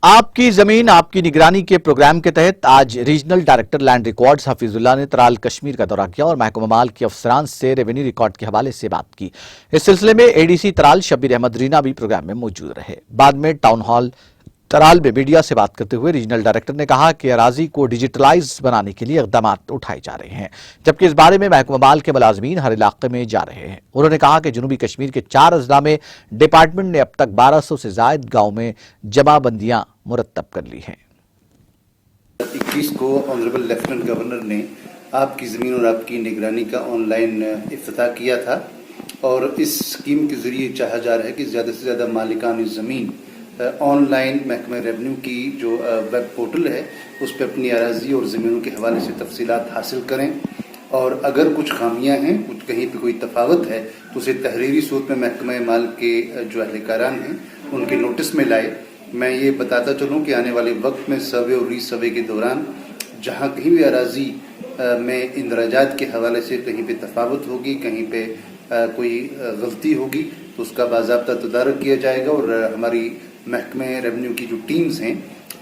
آپ کی زمین آپ کی نگرانی کے پروگرام کے تحت آج regional director land records Hafeez Ullah نے ترال کشمیر کا دورہ کیا اور محکمہ مال کے افسران سے ریونیو ریکارڈ کے حوالے سے بات کی۔ اس سلسلے میں اے ڈی سی ترال شبیر احمد رینا بھی پروگرام میں موجود رہے۔ بعد میں ٹاؤن ہال ترال میں میڈیا سے بات کرتے ہوئے ریجنل ڈائریکٹر نے کہا کہ اراضی کو ڈیجیٹلائز بنانے کے لیے اقدامات اٹھائے جا رہے ہیں، جبکہ اس بارے میں محکمہ مال کے ملازمین ہر علاقے میں جا رہے ہیں۔ انہوں نے کہا کہ جنوبی کشمیر کے 4 اضلاع میں ڈپارٹمنٹ نے اب تک 1200 سے زائد گاؤں میں جمع بندیاں مرتب کر لی ہیں۔ 21 کو آنریبل لیفٹیننٹ گورنر نے آپ کی زمین اور آپ کی نگرانی کا آن لائن افتتاح کیا تھا، اور اس اسکیم کے ذریعے چاہا جا رہا ہے کہ زیادہ سے زیادہ مالکان زمین آن لائن محکمہ ریونیو کی جو ویب پورٹل ہے اس پہ اپنی اراضی اور زمینوں کے حوالے سے تفصیلات حاصل کریں، اور اگر کچھ خامیاں ہیں، کچھ کہیں پہ کوئی تفاوت ہے تو اسے تحریری صورت میں محکمہ مال کے جو اہلکاران ہیں ان کے نوٹس میں لائے۔ میں یہ بتاتا چلوں کہ آنے والے وقت میں سروے اور ری سروے کے دوران جہاں کہیں بھی اراضی میں اندراجات کے حوالے سے کہیں پہ تفاوت ہوگی، کہیں پہ کوئی غلطی ہوگی تو اس کا باضابطہ تدارک کیا جائے گا، اور ہماری محکمہ ریونیو کی جو ٹیمز ہیں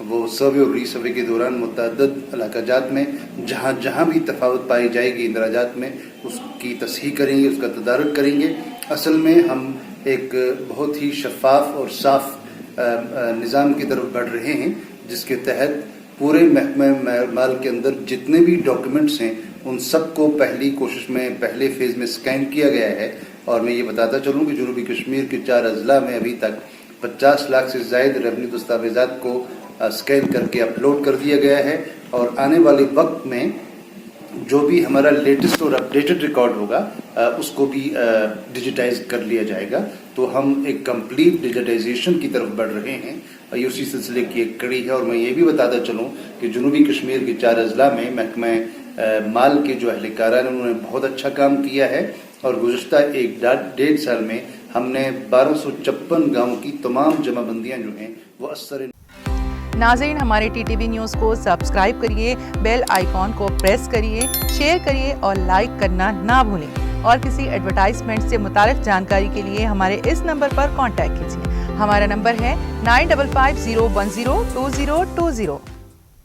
وہ سروے اور ری سروے کے دوران متعدد علاقہ جات میں جہاں جہاں بھی تفاوت پائی جائے گی اندراجات میں اس کی تصحیح کریں گے، اس کا تدارک کریں گے۔ اصل میں ہم ایک بہت ہی شفاف اور صاف نظام کی طرف بڑھ رہے ہیں، جس کے تحت پورے محکمہ مال کے اندر جتنے بھی ڈاکیومنٹس ہیں ان سب کو پہلی کوشش میں پہلے فیز میں سکین کیا گیا ہے۔ اور میں یہ بتاتا چلوں کہ جنوبی کشمیر کے 4 اضلاع میں ابھی تک 50 لاکھ سے زائد ریونیو دستاویزات کو سکین کر کے اپلوڈ کر دیا گیا ہے، اور آنے والے وقت میں جو بھی ہمارا لیٹسٹ اور اپڈیٹڈ ریکارڈ ہوگا اس کو بھی ڈیجیٹائز کر لیا جائے گا۔ تو ہم ایک کمپلیٹ ڈیجیٹائزیشن کی طرف بڑھ رہے ہیں، اور یہ اسی سلسلے کی ایک کڑی ہے۔ اور میں یہ بھی بتاتا چلوں کہ جنوبی کشمیر کے 4 اضلاع میں محکمہ مال کے جو اہلکاران ہیں انہوں نے بہت اچھا کام کیا ہے، اور گزشتہ 1.5 سال میں ہم نے 1256 گاؤں کی تمام جمع بندیاں جو ہیں وہ اثر۔ ناظرین، ہمارے ٹی ٹی وی نیوز کو سبسکرائب کریے، بیل آئیکن کو پریس کریے، شیئر کریے اور لائک کرنا نہ بھولیں۔ اور کسی ایڈورٹائزمنٹ سے متعلق جانکاری کے لیے ہمارے اس نمبر پر کانٹیکٹ کیجیے۔ ہمارا نمبر ہے 9550102020۔